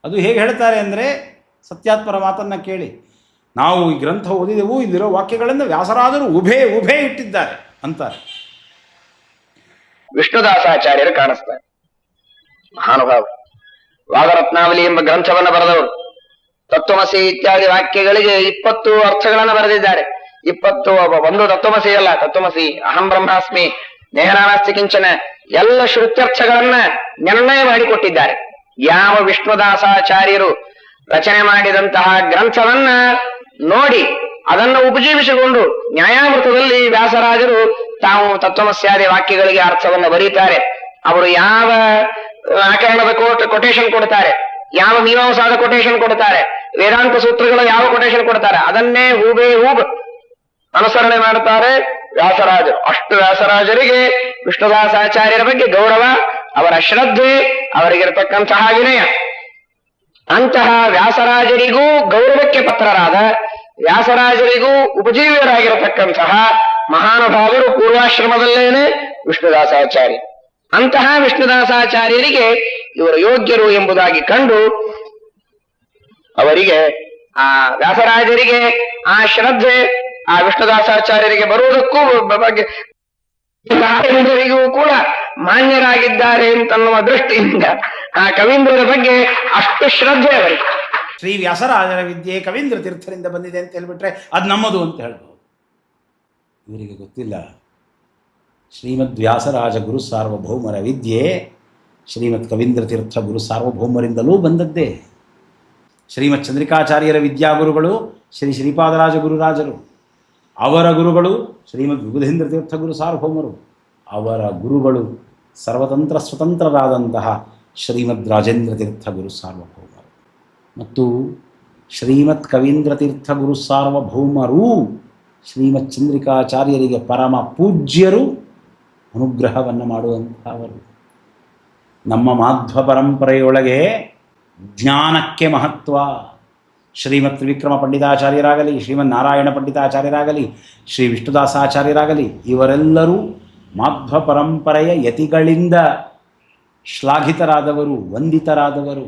ಅದು ಹೇಗೆ ಹೇಳ್ತಾರೆ ಅಂದರೆ, ಸತ್ಯಾತ್ಮರ ಮಾತನ್ನು ಕೇಳಿ, ನಾವು ಈ ಗ್ರಂಥ ಓದಿದೆವು, ಇಲ್ಲಿರೋ ವಾಕ್ಯಗಳನ್ನು ವ್ಯಾಸರಾದರು ಉಭೇ ಇಟ್ಟಿದ್ದಾರೆ ಅಂತಾರೆ. ವಿಷ್ಣುದಾಸಾಚಾರ್ಯರು ಕಾಣಿಸ್ತಾರೆ. ಮಹಾನುಭಾವ. ವಾದರತ್ನಾವಲಿ ಎಂಬ ಗ್ರಂಥವನ್ನು ಬರೆದವರು. ತತ್ವಮಸಿ ಇತ್ಯಾದಿ ವಾಕ್ಯಗಳಿಗೆ 20 ಅರ್ಥಗಳನ್ನು ಬರೆದಿದ್ದಾರೆ. 20 ಒಂದು ತತ್ವಮಸಿ ಅಲ್ಲ, ತತ್ವಮಸಿ, ಅಹಂ ಬ್ರಹ್ಮಾಸ್ಮಿ, ನೇಹನಾನಾಸ್ತಿ ಕಿಂಚನ ಎಲ್ಲ ಶ್ರುತ್ಯರ್ಥಗಳನ್ನ ನಿರ್ಣಯ ಮಾಡಿಕೊಟ್ಟಿದ್ದಾರೆ. ಯಾವ ವಿಷ್ಣುದಾಸಾಚಾರ್ಯರು ರಚನೆ ಮಾಡಿದಂತಹ ಗ್ರಂಥವನ್ನ ನೋಡಿ ಅದನ್ನು ಉಪಜೀವಿಸಿಕೊಂಡು ನ್ಯಾಯಾಮೃತದಲ್ಲಿ ವ್ಯಾಸರಾಜರು ತಾವು ತತ್ವಮಸ್ಯಾದಿ ವಾಕ್ಯಗಳಿಗೆ ಅರ್ಥವನ್ನು ಬರೀತಾರೆ. ಅವರು ಯಾವ ವ್ಯಾಕರಣದ ಕೊಟೇಶನ್ ಕೊಡ್ತಾರೆ, ಯಾವ ಮೀಮಾಂಸಾದ ಕೊಟೇಶನ್ ಕೊಡ್ತಾರೆ, ವೇದಾಂತ ಸೂತ್ರಗಳು ಯಾವ ಕೊಟೇಶನ್ ಕೊಡ್ತಾರೆ, ಅದನ್ನೇ ಹೂಬ್ ಅನುಸರಣೆ ಮಾಡುತ್ತಾರೆ ವ್ಯಾಸರಾಜರು. ಅಷ್ಟು ವ್ಯಾಸರಾಜರಿಗೆ ವಿಷ್ಣುದಾಸಾಚಾರ್ಯರ ಬಗ್ಗೆ ಗೌರವ, ಅವರ ಶ್ರದ್ಧೆ, ಅವರಿಗಿರತಕ್ಕಂತಹ ವಿನಯ. ಅಂತಹ ವ್ಯಾಸರಾಜರಿಗೂ ಗೌರವಕ್ಕೆ ಪಾತ್ರರಾದ, ವ್ಯಾಸರಾಜರಿಗೂ ಉಪಜೀವಿಯರಾಗಿರತಕ್ಕಂತಹ ಮಹಾನುಭಾವರು ಪೂರ್ವಾಶ್ರಮದಲ್ಲೇನೆ ವಿಷ್ಣುದಾಸಾಚಾರ್ಯ. ಅಂತಹ ವಿಷ್ಣುದಾಸಾಚಾರ್ಯರಿಗೆ ಇವರು ಯೋಗ್ಯರು ಎಂಬುದಾಗಿ ಕಂಡು ಅವರಿಗೆ ಆ ವ್ಯಾಸರಾಜರಿಗೆ ಆ ಶ್ರದ್ಧೆ ಆ ವಿಷ್ಣುದಾಸಾಚಾರ್ಯರಿಗೆ ಬರುವುದಕ್ಕೂ ಬಗ್ಗೆ ಕೂಡ ಮಾನ್ಯರಾಗಿದ್ದಾರೆ ಅಂತನ್ನುವ ದೃಷ್ಟಿಯಿಂದ ಆ ಕವೀಂದ್ರರ ಬಗ್ಗೆ ಅಷ್ಟು ಶ್ರದ್ಧೆ ಅವರಿಗೆ. ಶ್ರೀ ವ್ಯಾಸರಾಜರ ವಿದ್ಯೆ ಕವೀಂದ್ರ ತೀರ್ಥರಿಂದ ಬಂದಿದೆ ಅಂತ ಹೇಳ್ಬಿಟ್ರೆ ಅದು ನಮ್ಮದು ಅಂತ ಹೇಳ್ಬೋದು. ಇವರಿಗೆ ಗೊತ್ತಿಲ್ಲ, ಶ್ರೀಮದ್ ವ್ಯಾಸರಾಜ ಗುರು ಸಾರ್ವಭೌಮರ ವಿದ್ಯೆ ಶ್ರೀಮದ್ ಕವೀಂದ್ರ ತೀರ್ಥ ಗುರು ಸಾರ್ವಭೌಮರಿಂದಲೂ ಬಂದದ್ದೇ. ಶ್ರೀಮತ್ ಚಂದ್ರಿಕಾಚಾರ್ಯರ ವಿದ್ಯಾಗುರುಗಳು ಶ್ರೀ ಶ್ರೀಪಾದರಾಜ ಗುರುರಾಜರು, ಅವರ ಗುರುಗಳು ಶ್ರೀಮದ್ ವಿಬುಧೇಂದ್ರ ತೀರ್ಥ ಗುರು ಸಾರ್ವಭೌಮರು, ಅವರ ಗುರುಗಳು ಸರ್ವತಂತ್ರ ಸ್ವತಂತ್ರರಾದಂತಹ ಶ್ರೀಮದ್ ರಾಜೇಂದ್ರ ತೀರ್ಥ ಗುರು ಸಾರ್ವಭೌಮರು ಮತ್ತು ಶ್ರೀಮತ್ ಕವೀಂದ್ರ ತೀರ್ಥ ಗುರು ಸಾರ್ವಭೌಮರು ಶ್ರೀಮತ್ ಚಂದ್ರಿಕಾಚಾರ್ಯರಿಗೆ ಪರಮ ಪೂಜ್ಯರು, ಅನುಗ್ರಹವನ್ನು ಮಾಡುವಂಥವರು. ನಮ್ಮ ಮಾಧ್ವ ಪರಂಪರೆಯೊಳಗೆ ಜ್ಞಾನಕ್ಕೆ ಮಹತ್ವ. ಶ್ರೀಮತ್ ತ್ರಿವಿಕ್ರಮ ಪಂಡಿತಾಚಾರ್ಯರಾಗಲಿ, ಶ್ರೀಮನ್ ನಾರಾಯಣ ಪಂಡಿತಾಚಾರ್ಯರಾಗಲಿ, ಶ್ರೀ ವಿಷ್ಣುದಾಸಾಚಾರ್ಯರಾಗಲಿ, ಇವರೆಲ್ಲರೂ ಮಾಧ್ವ ಪರಂಪರೆಯ ಯತಿಗಳಿಂದ ಶ್ಲಾಘಿತರಾದವರು, ವಂದಿತರಾದವರು.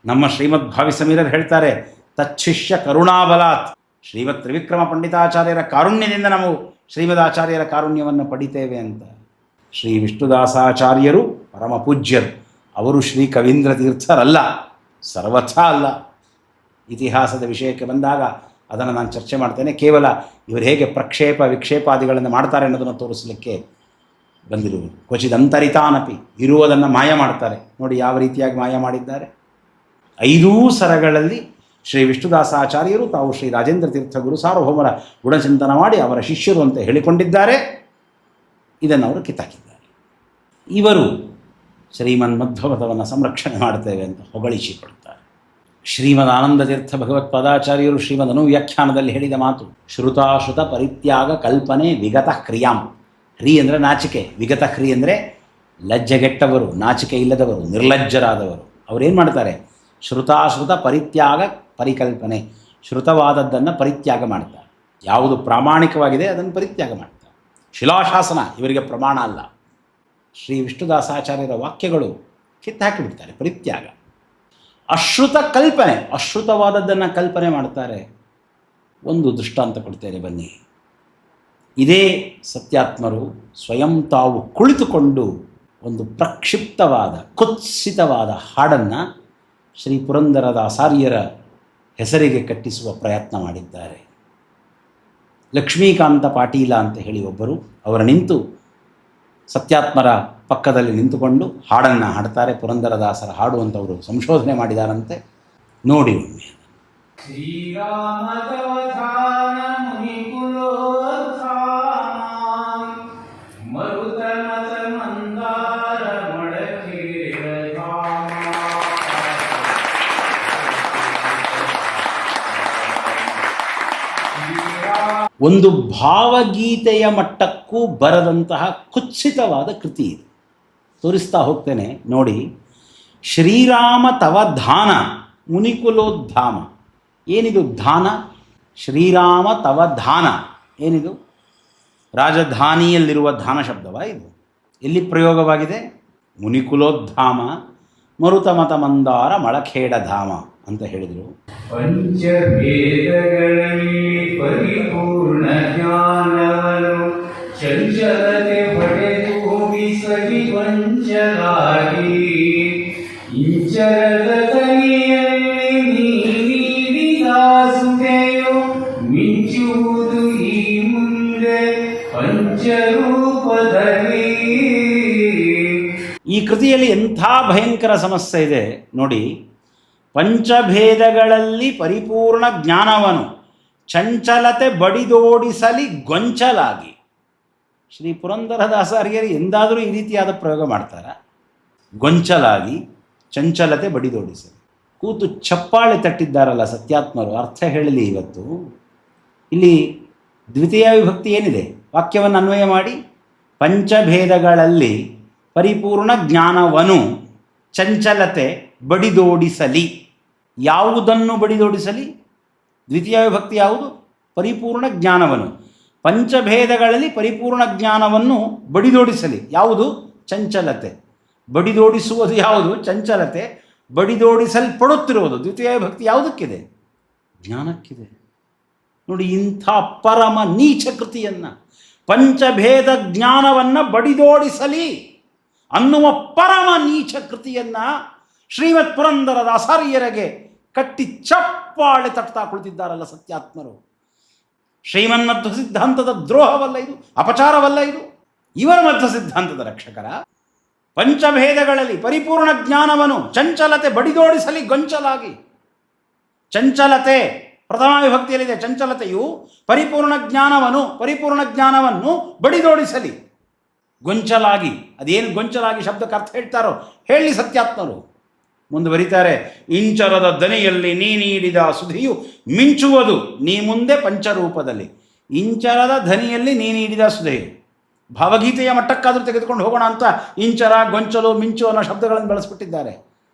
ನಮ್ಮ ಶ್ರೀಮದ್ ಭಾವಿಸಮೀರರು ಹೇಳ್ತಾರೆ, ತಚ್ಛಿಷ್ಯ ಕರುಣಾಬಲಾತ್. ಶ್ರೀಮತ್ ತ್ರಿವಿಕ್ರಮ ಪಂಡಿತಾಚಾರ್ಯರ ಕಾರುಣ್ಯದಿಂದ ನಾವು ಶ್ರೀಮದಾಚಾರ್ಯರ ಕಾರುಣ್ಯವನ್ನು ಪಡಿತೇವೆ ಅಂತ. ಶ್ರೀ ವಿಷ್ಣುದಾಸಾಚಾರ್ಯರು ಪರಮ ಪೂಜ್ಯರು. ಅವರು ಶ್ರೀ ಕವೀಂದ್ರ ತೀರ್ಥರಲ್ಲ, ಸರ್ವಥಾ ಅಲ್ಲ. ಇತಿಹಾಸದ ವಿಷಯಕ್ಕೆ ಬಂದಾಗ ಅದನ್ನು ನಾನು ಚರ್ಚೆ ಮಾಡ್ತೇನೆ. ಕೇವಲ ಇವರು ಹೇಗೆ ಪ್ರಕ್ಷೇಪ ವಿಕ್ಷೇಪಾದಿಗಳನ್ನು ಮಾಡ್ತಾರೆ ಅನ್ನೋದನ್ನು ತೋರಿಸಲಿಕ್ಕೆ ಬಂದಿರುವುದು. ಕ್ವಚಿದಂತರಿತಾನಪಿ, ಇರುವುದನ್ನು ಮಾಯ ಮಾಡ್ತಾರೆ. ನೋಡಿ ಯಾವ ರೀತಿಯಾಗಿ ಮಾಯ ಮಾಡಿದ್ದಾರೆ. 5 ಸರಗಳಲ್ಲಿ ಶ್ರೀ ವಿಷ್ಣುದಾಸಾಚಾರ್ಯರು ತಾವು ಶ್ರೀ ರಾಜೇಂದ್ರ ತೀರ್ಥ ಗುರು ಸಾರ್ವಭೌಮರ ಗುಣಚಿಂತನ ಮಾಡಿ ಅವರ ಶಿಷ್ಯರು ಅಂತ ಹೇಳಿಕೊಂಡಿದ್ದಾರೆ. ಇದನ್ನು ಅವರು ಕಿತ್ತಾಕಿದ್ದಾರೆ. ಇವರು ಶ್ರೀಮನ್ಮಧ್ವಮತವನ್ನು ಸಂರಕ್ಷಣೆ ಮಾಡ್ತೇವೆ ಅಂತ ಹೊಗಳಿಸಿಕೊಳ್ತಾರೆ. ಶ್ರೀಮದ್ ಆನಂದತೀರ್ಥ ಭಗವತ್ಪಾದಾಚಾರ್ಯರು ಶ್ರೀಮದ್ ಅನುವ್ಯಾಖ್ಯಾನದಲ್ಲಿ ಹೇಳಿದ ಮಾತು, ಶ್ರುತಾಶ್ರುತ ಪರಿತ್ಯಾಗ ಕಲ್ಪನೆ ವಿಗತ ಕ್ರಿಯಾಂ. ಹ್ರೀ ಅಂದರೆ ನಾಚಿಕೆ, ವಿಗತ ಹ್ರೀ ಅಂದರೆ ಲಜ್ಜೆಗೆಟ್ಟವರು, ನಾಚಿಕೆ ಇಲ್ಲದವರು, ನಿರ್ಲಜ್ಜರಾದವರು. ಅವರೇನು ಮಾಡ್ತಾರೆ? ಶ್ರುತಾಶ್ರುತ ಪರಿತ್ಯಾಗ ಪರಿಕಲ್ಪನೆ, ಶ್ರುತವಾದದ್ದನ್ನು ಪರಿತ್ಯಾಗ ಮಾಡ್ತಾರೆ. ಯಾವುದು ಪ್ರಾಮಾಣಿಕವಾಗಿದೆ ಅದನ್ನು ಪರಿತ್ಯಾಗ ಮಾಡ್ತಾರೆ. ಶಿಲಾಶಾಸನ ಇವರಿಗೆ ಪ್ರಮಾಣ ಅಲ್ಲ. ಶ್ರೀ ವಿಷ್ಣುದಾಸಾಚಾರ್ಯರ ವಾಕ್ಯಗಳು ಕಿತ್ತಾಕಿಬಿಡ್ತಾರೆ, ಪರಿತ್ಯಾಗ. ಅಶ್ರುತ ಕಲ್ಪನೆ, ಅಶ್ರುತವಾದದ್ದನ್ನು ಕಲ್ಪನೆ ಮಾಡ್ತಾರೆ. ಒಂದು ದೃಷ್ಟಾಂತ ಕೊಡ್ತೇನೆ ಬನ್ನಿ. ಇದೇ ಸತ್ಯಾತ್ಮರು ಸ್ವಯಂ ತಾವು ಕುಳಿತುಕೊಂಡು ಒಂದು ಪ್ರಕ್ಷಿಪ್ತವಾದ ಕುತ್ಸಿತವಾದ ಹಾಡನ್ನು ಶ್ರೀ ಪುರಂದರದಾಸಾರ್ಯರ ಹೆಸರಿಗೆ ಕಟ್ಟಿಸುವ ಪ್ರಯತ್ನ ಮಾಡಿದ್ದಾರೆ. ಲಕ್ಷ್ಮೀಕಾಂತ ಪಾಟೀಲ ಅಂತ ಹೇಳಿ ಒಬ್ಬರು ಅವರು ನಿಂತು ಸತ್ಯಾತ್ಮರ ಪಕ್ಕದಲ್ಲಿ ನಿಂತುಕೊಂಡು ಹಾಡನ್ನು ಹಾಡ್ತಾರೆ. ಪುರಂದರದಾಸರ ಹಾಡು ಅಂತ ಅವರು ಸಂಶೋಧನೆ ಮಾಡಿದಾರಂತೆ. ನೋಡಿ ಒಮ್ಮೆ. ಒಂದು ಭಾವಗೀತೆಯ ಮಟ್ಟಕ್ಕೂ ಬರದಂತಹ ಕುತ್ಸಿತವಾದ ಕೃತಿ ಇದು. ತೋರಿಸ್ತಾ ಹೋಗ್ತೇನೆ ನೋಡಿ. ಶ್ರೀರಾಮ ತವ ಧಾನ ಮುನಿಕುಲೋದ್ಧಾಮ. ಏನಿದು ಧಾನ? ಶ್ರೀರಾಮ ತವ ಧಾನ ಏನಿದು? ರಾಜಧಾನಿಯಲ್ಲಿರುವ ಧಾನ ಶಬ್ದವ ಇದು? ಎಲ್ಲಿ ಪ್ರಯೋಗವಾಗಿದೆ? ಮುನಿಕುಲೋದ್ಧಾಮ ಮರುತ ಮತ ಮಂದಾರ ಮಳಖೇಡ ಧಾಮ ಅಂತ ಹೇಳಿದರು. ಪಂಚಭೇದಗಳಲ್ಲಿ ಪರಿಪೂರ್ಣ ಜ್ಞಾನವನು ಚಂಚಲತೆ ಪಡೆದು ಬಿಸಲಿ ವಂಚಲಾಗಿ ಇಂಚರದ ತನಿಯಲ್ಲಿ ನೀಡಿದ ಸುಧೆಯು ಮಿಂಚುವುದು ಈ ಮುಂದೆ ಪಂಚರೂಪದಲ್ಲಿ. ಈ ಕೃತಿಯಲ್ಲಿ ಎಂಥ ಭಯಂಕರ ಸಮಸ್ಯೆ ಇದೆ ನೋಡಿ. ಪಂಚಭೇದಗಳಲ್ಲಿ ಪರಿಪೂರ್ಣ ಜ್ಞಾನವನು ಚಂಚಲತೆ ಬಡಿದೋಡಿಸಲಿ ಗೊಂಚಲಾಗಿ. ಶ್ರೀ ಪುರಂದರದಾಸಾರ್ಯರು ಎಂದಾದರೂ ಈ ರೀತಿಯಾದ ಪ್ರಯೋಗ ಮಾಡ್ತಾರಾ? ಗೊಂಚಲಾಗಿ ಚಂಚಲತೆ ಬಡಿದೋಡಿಸಲಿ. ಕೂತು ಚಪ್ಪಾಳೆ ತಟ್ಟಿದ್ದಾರಲ್ಲ ಸತ್ಯಾತ್ಮರು. ಅರ್ಥ ಹೇಳಲಿ ಇವತ್ತು. ಇಲ್ಲಿ ದ್ವಿತೀಯ ವಿಭಕ್ತಿ ಏನಿದೆ? ವಾಕ್ಯವನ್ನು ಅನ್ವಯ ಮಾಡಿ. ಪಂಚಭೇದಗಳಲ್ಲಿ ಪರಿಪೂರ್ಣ ಜ್ಞಾನವನು ಚಂಚಲತೆ ಬಡಿದೋಡಿಸಲಿ. ಯಾವುದನ್ನು ಬಡಿದೋಡಿಸಲಿ? ದ್ವಿತೀಯ ವಿಭಕ್ತಿ ಯಾವುದು? ಪರಿಪೂರ್ಣ ಜ್ಞಾನವನು. ಪಂಚಭೇದಗಳಲ್ಲಿ ಪರಿಪೂರ್ಣ ಜ್ಞಾನವನ್ನು ಬಡಿದೋಡಿಸಲಿ. ಯಾವುದು? ಚಂಚಲತೆ. ಬಡಿದೋಡಿಸುವುದು ಯಾವುದು? ಚಂಚಲತೆ. ಬಡಿದೋಡಿಸಲ್ಪಡುತ್ತಿರುವುದು ದ್ವಿತೀಯ ವಿಭಕ್ತಿ ಯಾವುದಕ್ಕಿದೆ? ಜ್ಞಾನಕ್ಕಿದೆ. ನೋಡಿ, ಇಂಥ ಪರಮ ನೀಚ ಕೃತಿಯನ್ನು, ಪಂಚಭೇದ ಜ್ಞಾನವನ್ನು ಬಡಿದೋಡಿಸಲಿ ಅನ್ನುವ ಪರಮ ನೀಚ ಕೃತಿಯನ್ನು ಶ್ರೀಮತ್ ಪುರಂದರದಾಸಾರ್ಯರಿಗೆ ಕಟ್ಟಿ ಚಪ್ಪಾಳೆ ತಟ್ತಾ ಕುಳಿತಿದ್ದಾರಲ್ಲ ಸತ್ಯಾತ್ಮರು. ಶ್ರೀಮನ್ಮಧ್ವ ಸಿದ್ಧಾಂತದ ದ್ರೋಹವಲ್ಲ ಇದು? ಅಪಚಾರವಲ್ಲ ಇದು? ಇವರ ಮಧ್ವ ಸಿದ್ಧಾಂತದ ರಕ್ಷಕರ. ಪಂಚಭೇದಗಳಲ್ಲಿ ಪರಿಪೂರ್ಣ ಜ್ಞಾನವನ್ನು ಚಂಚಲತೆ ಬಡಿದೋಡಿಸಲಿ ಗೊಂಚಲಾಗಿ. ಚಂಚಲತೆ ಪ್ರಥಮ ವಿಭಕ್ತಿಯಲ್ಲಿದೆ. ಚಂಚಲತೆಯು ಪರಿಪೂರ್ಣ ಜ್ಞಾನವನ್ನು ಬಡಿದೋಡಿಸಲಿ ಗೊಂಚಲಾಗಿ. ಅದೇನು ಗೊಂಚಲಾಗಿ ಶಬ್ದಕ್ಕೆ ಅರ್ಥ ಹೇಳ್ತಾರೋ ಹೇಳಿ ಸತ್ಯಾತ್ಮರು. ಮುಂದುವರಿತಾರೆ. ಇಂಚರದ ದನಿಯಲ್ಲಿ ನೀ ನೀಡಿದ ಸುಧಿಯು ಮಿಂಚುವುದು ನೀ ಮುಂದೆ ಪಂಚರೂಪದಲ್ಲಿ. ಇಂಚರದ ಧನಿಯಲ್ಲಿ ನೀ ನೀಡಿದ ಸುಧೆಯು. ಭಾವಗೀತೆಯ ಮಟ್ಟಕ್ಕಾದರೂ ತೆಗೆದುಕೊಂಡು ಹೋಗೋಣ ಅಂತ ಇಂಚರ, ಗೊಂಚಲು, ಮಿಂಚು ಅನ್ನೋ ಶಬ್ದಗಳನ್ನು ಬಳಸಿಬಿಟ್ಟಿದ್ದಾರೆ.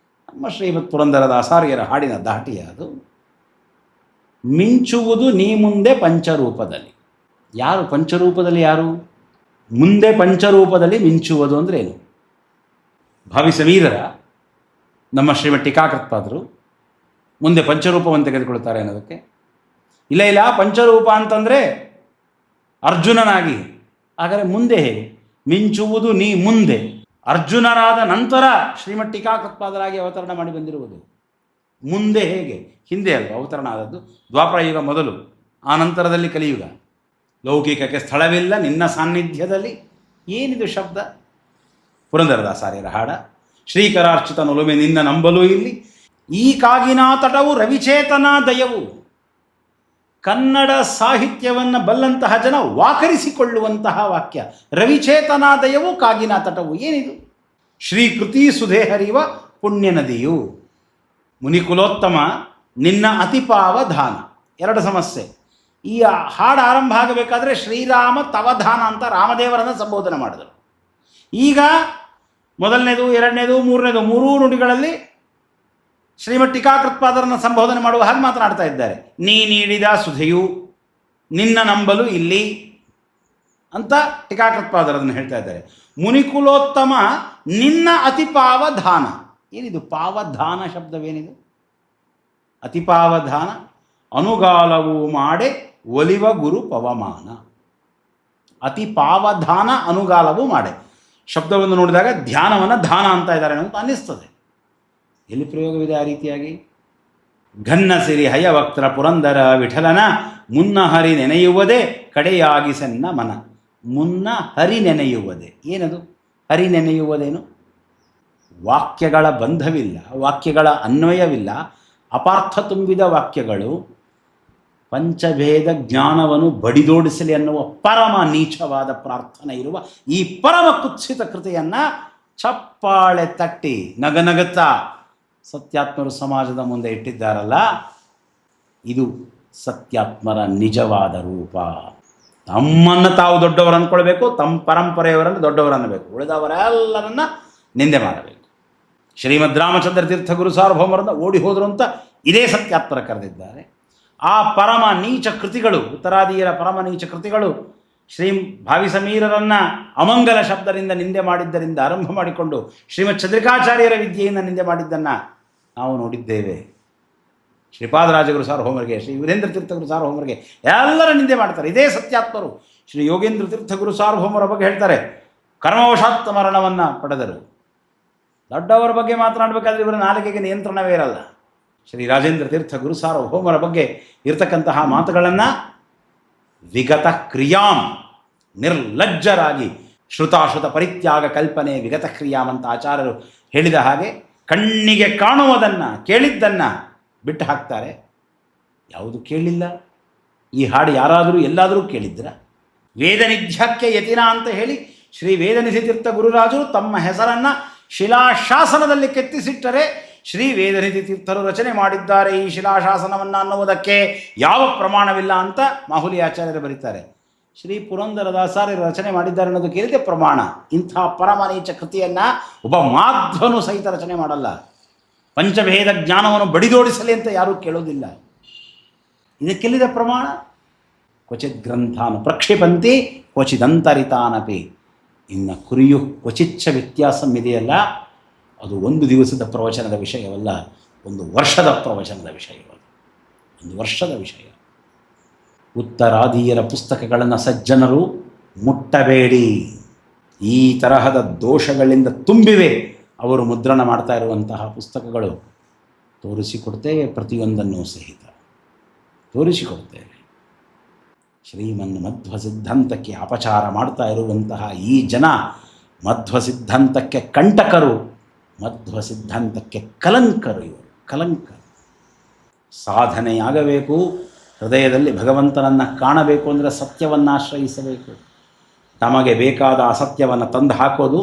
ನಮ್ಮ ಶ್ರೀಮತ್ ಪುರಂದರದಾಸಾರ್ಯರ ಹಾಡಿನ ದಾಟಿಯ ಅದು. ಮಿಂಚುವುದು ನೀ ಮುಂದೆ ಪಂಚರೂಪದಲ್ಲಿ. ಯಾರು ಪಂಚರೂಪದಲ್ಲಿ? ಯಾರು ಮುಂದೆ ಪಂಚರೂಪದಲ್ಲಿ ಮಿಂಚುವುದು ಅಂದರೆ ಏನು? ಭಾವಿ ಸಮೀರರ ನಮ್ಮ ಶ್ರೀಮಠ್ ಟೀಕಾಕೃತ್ಪಾದರು ಮುಂದೆ ಪಂಚರೂಪವನ್ನು ತೆಗೆದುಕೊಳ್ತಾರೆ ಅನ್ನೋದಕ್ಕೆ ಇಲ್ಲ. ಪಂಚರೂಪ ಅಂತಂದರೆ ಅರ್ಜುನನಾಗಿ. ಹಾಗಾದರೆ ಮುಂದೆ ಹೇಗೆ? ಮಿಂಚುವುದು ನೀ ಮುಂದೆ. ಅರ್ಜುನರಾದ ನಂತರ ಶ್ರೀಮಠ್ ಟೀಕಾಕೃತ್ಪಾದರಾಗಿ ಅವತರಣ ಮಾಡಿ ಬಂದಿರುವುದು. ಮುಂದೆ ಹೇಗೆ? ಹಿಂದೆ ಅಲ್ವ ಅವತರಣ ಆದದ್ದು? ದ್ವಾಪರ ಯುಗ ಮೊದಲು, ಆ ನಂತರದಲ್ಲಿ ಕಲಿಯುಗ. ಲೌಕಿಕಕ್ಕೆ ಸ್ಥಳವಿಲ್ಲ ನಿನ್ನ ಸಾನ್ನಿಧ್ಯದಲ್ಲಿ. ಏನಿದು ಶಬ್ದ? ಪುರಂದರದಾಸಾರ್ಯರ ಹಾಡ. ಶ್ರೀಕರಾರ್ಚಿತನೊಲುಮೆ ನಿನ್ನ ನಂಬಲು ಇಲ್ಲಿ. ಈ ಕಾಗಿನಾ ತಟವು ರವಿಚೇತನ ದಯವು. ಕನ್ನಡ ಸಾಹಿತ್ಯವನ್ನು ಬಲ್ಲಂತಹ ಜನ ವಾಕರಿಸಿಕೊಳ್ಳುವಂತಹ ವಾಕ್ಯ. ರವಿಚೇತನ ದಯವು ಕಾಗಿನಾ ತಟವು. ಏನಿದು? ಶ್ರೀಕೃತಿ ಸುಧೆ ಹರಿವ ಪುಣ್ಯ ನದಿಯು. ಮುನಿಕುಲೋತ್ತಮ ನಿನ್ನ ಅತಿಪಾವಧಾನ. ಎರಡು ಸಮಸ್ಯೆ. ಈ ಹಾಡು ಆರಂಭ ಆಗಬೇಕಾದ್ರೆ ಶ್ರೀರಾಮ ತವಧಾನ ಅಂತ ರಾಮದೇವರನ್ನು ಸಂಬೋಧನೆ ಮಾಡಿದರು. ಈಗ ಮೊದಲನೇದು, ಎರಡನೇದು, ಮೂರನೇದು ಮೂರೂ ನುಡಿಗಳಲ್ಲಿ ಶ್ರೀಮದ್ ಟೀಕಾಕೃತ್ಪಾದರನ್ನು ಸಂಬೋಧನೆ ಮಾಡುವ ಹಾಗೆ ಮಾತನಾಡ್ತಾ ಇದ್ದಾರೆ. ನೀ ನೀಡಿದ ಸುಧೆಯು ನಿನ್ನ ನಂಬಲು ಇಲ್ಲಿ ಅಂತ ಟೀಕಾಕೃತ್ಪಾದರನ್ನು ಹೇಳ್ತಾ ಇದ್ದಾರೆ. ಮುನಿಕುಲೋತ್ತಮ ನಿನ್ನ ಅತಿಪಾವಧಾನ. ಏನಿದು ಪಾವಧಾನ ಶಬ್ದವೇನಿದು? ಅತಿಪಾವಧಾನ ಅನುಗಾಲವು ಮಾಡೆ ಒಲಿವ ಗುರು ಪವಮಾನ. ಅತಿಪಾವಧಾನ ಅನುಗಾಲವು ಮಾಡೆ ಶಬ್ದವನ್ನು ನೋಡಿದಾಗ ಧ್ಯಾನವನ್ನು ಧಾನ ಅಂತ ಇದ್ದಾರೆ ಅಂತ ಅನ್ನಿಸ್ತದೆ. ಎಲ್ಲಿ ಪ್ರಯೋಗವಿದೆ ಆ ರೀತಿಯಾಗಿ? ಘನ್ನ ಸಿರಿ ಹಯವಕ್ತ್ರ ಪುರಂದರ ವಿಠಲನ ಮುನ್ನ ಹರಿ ನೆನೆಯುವುದೇ ಕಡೆಯಾಗಿ ಸನ್ನ ಮನ. ಮುನ್ನ ಹರಿ ನೆನೆಯುವುದೇ ಏನದು? ಹರಿ ನೆನೆಯುವುದೇನು? ವಾಕ್ಯಗಳ ಬಂಧವಿಲ್ಲ, ವಾಕ್ಯಗಳ ಅನ್ವಯವಿಲ್ಲ, ಅಪಾರ್ಥ ತುಂಬಿದ ವಾಕ್ಯಗಳು ಪಂಚಭೇದ ಜ್ಞಾನವನ್ನು ಬಡಿದೋಡಿಸಲಿ ಅನ್ನುವ ಪರಮ ನೀಚವಾದ ಪ್ರಾರ್ಥನೆ ಇರುವ ಈ ಪರಮ ಕುತ್ಸಿತ ಕೃತಿಯನ್ನು ಚಪ್ಪಾಳೆ ತಟ್ಟಿ ನಗನಗುತ್ತಾ ಸತ್ಯಾತ್ಮರು ಸಮಾಜದ ಮುಂದೆ ಇಟ್ಟಿದ್ದಾರಲ್ಲ, ಇದು ಸತ್ಯಾತ್ಮರ ನಿಜವಾದ ರೂಪ. ತಮ್ಮನ್ನು ತಾವು ದೊಡ್ಡವರು ಅಂದ್ಕೊಳ್ಬೇಕು, ತಮ್ಮ ಪರಂಪರೆಯವರನ್ನು ದೊಡ್ಡವರು ಅನ್ನಬೇಕು, ಉಳಿದವರೆಲ್ಲರನ್ನ ನಿಂದೆ ಮಾಡಬೇಕು. ಶ್ರೀಮದ್ ರಾಮಚಂದ್ರ ತೀರ್ಥ ಗುರು ಸಾರ್ವಭೌಮರನ್ನು ಓಡಿ ಹೋದರು ಅಂತ ಇದೇ ಸತ್ಯಾತ್ಮರ ಕರೆದಿದ್ದಾರೆ. ಆ ಪರಮ ನೀಚ ಕೃತಿಗಳು, ಉತ್ತರಾದಿಯರ ಪರಮ ನೀಚ ಕೃತಿಗಳು ಭಾವಿ ಸಮೀರರನ್ನು ಅಮಂಗಲ ಶಬ್ದದಿಂದ ನಿಂದೆ ಮಾಡಿದ್ದರಿಂದ ಆರಂಭ ಮಾಡಿಕೊಂಡು ಶ್ರೀಮದ್ ಚಂದ್ರಿಕಾಚಾರ್ಯರ ವಿದ್ಯೆಯಿಂದ ನಿಂದೆ ಮಾಡಿದ್ದನ್ನು ನಾವು ನೋಡಿದ್ದೇವೆ. ಶ್ರೀಪಾದರಾಜಗುರು ಸಾರ್ವಭೌಮರಿಗೆ, ಶ್ರೀ ವೀರೇಂದ್ರ ತೀರ್ಥಗುರು ಸಾರ್ವಭೌಮರಿಗೆ ಎಲ್ಲರ ನಿಂದೆ ಮಾಡ್ತಾರೆ. ಇದೇ ಸತ್ಯಾತ್ಮರು ಶ್ರೀ ಯೋಗೇಂದ್ರ ತೀರ್ಥಗುರು ಸಾರ್ವಭೌಮರ ಬಗ್ಗೆ ಹೇಳ್ತಾರೆ, ಕರ್ಮವಶಾತ್ ಮರಣವನ್ನು ಪಡೆದರು. ದೊಡ್ಡವರ ಬಗ್ಗೆ ಮಾತನಾಡಬೇಕಾದ್ರೆ ಇವರ ನಾಲಿಗೆಗೆ ನಿಯಂತ್ರಣವೇ ಇರಲ್ಲ. ಶ್ರೀ ರಾಜೇಂದ್ರ ತೀರ್ಥ ಗುರು ಸಾರ್ವಭೌಮರ ಬಗ್ಗೆ ಇರತಕ್ಕಂತಹ ಮಾತುಗಳನ್ನು ವಿಗತ ಕ್ರಿಯಾಂ, ನಿರ್ಲಜ್ಜರಾಗಿ ಶ್ರುತಾಶ್ರುತ ಪರಿತ್ಯಾಗ ಕಲ್ಪನೆ ವಿಗತ ಕ್ರಿಯಾಂ ಅಂತ ಆಚಾರ್ಯರು ಹೇಳಿದ ಹಾಗೆ ಕಣ್ಣಿಗೆ ಕಾಣುವುದನ್ನು, ಕೇಳಿದ್ದನ್ನು ಬಿಟ್ಟು ಹಾಕ್ತಾರೆ. ಯಾವುದು ಕೇಳಿಲ್ಲ. ಈ ಹಾಡು ಯಾರಾದರೂ ಎಲ್ಲಾದರೂ ಕೇಳಿದ್ರ? ವೇದನಿಧ್ಯಾಖ್ಯ ಯತಿನ ಅಂತ ಹೇಳಿ ಶ್ರೀ ವೇದನಿಧಿ ತೀರ್ಥ ಗುರುರಾಜರು ತಮ್ಮ ಹೆಸರನ್ನು ಶಿಲಾಶಾಸನದಲ್ಲಿ ಕೆತ್ತಿಸಿಟ್ಟರೆ ಶ್ರೀ ವೇದನಿಧಿ ತೀರ್ಥರು ರಚನೆ ಮಾಡಿದ್ದಾರೆ ಈ ಶಿಲಾಶಾಸನವನ್ನು ಅನ್ನುವುದಕ್ಕೆ ಯಾವ ಪ್ರಮಾಣವಿಲ್ಲ ಅಂತ ಮಾಹುಲಿ ಆಚಾರ್ಯರು ಬರೀತಾರೆ. ಶ್ರೀ ಪುರಂದರದಾಸಾರ್ಯರು ರಚನೆ ಮಾಡಿದ್ದಾರೆ ಅನ್ನೋದು ಕೇಳಿದೆ ಪ್ರಮಾಣ. ಇಂಥ ಪರಮನೀಚ ಕೃತಿಯನ್ನು ಒಬ್ಬ ಮಾಧ್ವನು ಸಹಿತ ರಚನೆ ಮಾಡಲ್ಲ. ಪಂಚಭೇದ ಜ್ಞಾನವನ್ನು ಬಡಿದೋಡಿಸಲಿ ಅಂತ ಯಾರೂ ಕೇಳೋದಿಲ್ಲ. ಇದಕ್ಕೆಲ್ಲಿದೆ ಪ್ರಮಾಣ? ಕ್ವಚಿತ್ ಗ್ರಂಥಾನು ಪ್ರಕ್ಷಿಪಂತಿ ಕ್ವಚಿದಂತರಿತಾನಪಿ. ಇನ್ನು ಕುರಿಯು ಕ್ವಚಿಚ್ಛ ವ್ಯತ್ಯಾಸಂ ಇದೆಯಲ್ಲ, ಅದು ಒಂದು ದಿವಸದ ಪ್ರವಚನದ ವಿಷಯವಲ್ಲ, ಒಂದು ವರ್ಷದ ಪ್ರವಚನದ ವಿಷಯವಲ್ಲ, ಒಂದು ವರ್ಷದ ವಿಷಯ. ಉತ್ತರಾದಿಯರ ಪುಸ್ತಕಗಳನ್ನು ಸಜ್ಜನರು ಮುಟ್ಟಬೇಡಿ. ಈ ತರಹದ ದೋಷಗಳಿಂದ ತುಂಬಿವೆ ಅವರು ಮುದ್ರಣ ಮಾಡ್ತಾ ಇರುವಂತಹ ಪುಸ್ತಕಗಳು. ತೋರಿಸಿಕೊಡ್ತೇವೆ, ಪ್ರತಿಯೊಂದನ್ನು ಸಹಿತ ತೋರಿಸಿಕೊಡ್ತೇವೆ. ಶ್ರೀಮನ್ ಮಧ್ವ ಸಿದ್ಧಾಂತಕ್ಕೆ ಅಪಚಾರ ಮಾಡ್ತಾ ಇರುವಂತಹ ಈ ಜನ ಮಧ್ವ ಸಿದ್ಧಾಂತಕ್ಕೆ ಕಂಟಕರು, ಮಧ್ವ ಸಿದ್ಧಾಂತಕ್ಕೆ ಕಲಂಕರು. ಇವರು ಕಲಂಕರು. ಸಾಧನೆಯಾಗಬೇಕು, ಹೃದಯದಲ್ಲಿ ಭಗವಂತನನ್ನು ಕಾಣಬೇಕು ಅಂದರೆ ಸತ್ಯವನ್ನು ಆಶ್ರಯಿಸಬೇಕು. ತಮಗೆ ಬೇಕಾದ ಅಸತ್ಯವನ್ನು ತಂದು ಹಾಕೋದು,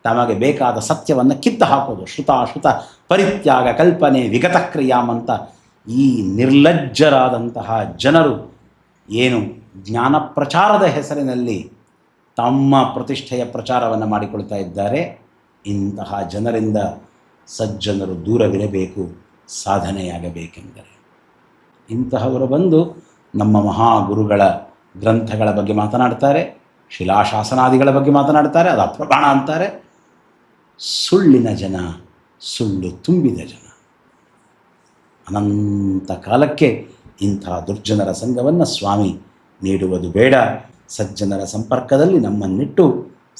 ತಮಗೆ ಬೇಕಾದ ಸತ್ಯವನ್ನು ಕಿತ್ತು ಹಾಕೋದು. ಶ್ರುತಾಶ್ರುತ ಪರಿತ್ಯಾಗ ಕಲ್ಪನೆ ವಿಗತ ಕ್ರಿಯಾಂ ಅಂತ ಈ ನಿರ್ಲಜ್ಜರಾದಂತಹ ಜನರು ಏನು ಜ್ಞಾನ ಪ್ರಚಾರದ ಹೆಸರಿನಲ್ಲಿ ತಮ್ಮ ಪ್ರತಿಷ್ಠೆಯ ಪ್ರಚಾರವನ್ನು ಮಾಡಿಕೊಳ್ತಾ ಇದ್ದಾರೆ. ಇಂತಹ ಜನರಿಂದ ಸಜ್ಜನರು ದೂರವಿರಬೇಕು ಸಾಧನೆಯಾಗಬೇಕೆಂದರೆ. ಇಂತಹವರು ಬಂದು ನಮ್ಮ ಮಹಾಗುರುಗಳ ಗ್ರಂಥಗಳ ಬಗ್ಗೆ ಮಾತನಾಡ್ತಾರೆ, ಶಿಲಾಶಾಸನಾದಿಗಳ ಬಗ್ಗೆ ಮಾತನಾಡ್ತಾರೆ, ಅದು ಅಪ್ರಮಾಣ ಅಂತಾರೆ. ಸುಳ್ಳಿನ ಜನ, ಸುಳ್ಳು ತುಂಬಿದ ಜನ. ಅನಂತ ಕಾಲಕ್ಕೆ ಇಂಥ ದುರ್ಜನರ ಸಂಘವನ್ನು ಸ್ವಾಮಿ ನೀಡುವುದು ಬೇಡ. ಸಜ್ಜನರ ಸಂಪರ್ಕದಲ್ಲಿ ನಮ್ಮನ್ನಿಟ್ಟು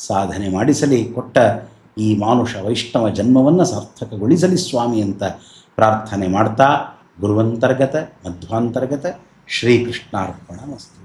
ಸಾಧನೆ ಮಾಡಿಸಲಿ, ಕೊಟ್ಟ ಈ ಮಾನುಷ ವೈಷ್ಣವ ಜನ್ಮವನ್ನು ಸಾರ್ಥಕಗೊಳಿಸಲಿ ಸ್ವಾಮಿ ಅಂತ ಪ್ರಾರ್ಥನೆ ಮಾಡ್ತಾ ಗುರುವಂತರ್ಗತ ಮಧ್ವಾಂತರ್ಗತ ಶ್ರೀಕೃಷ್ಣಾರ್ಪಣಮಸ್ತು.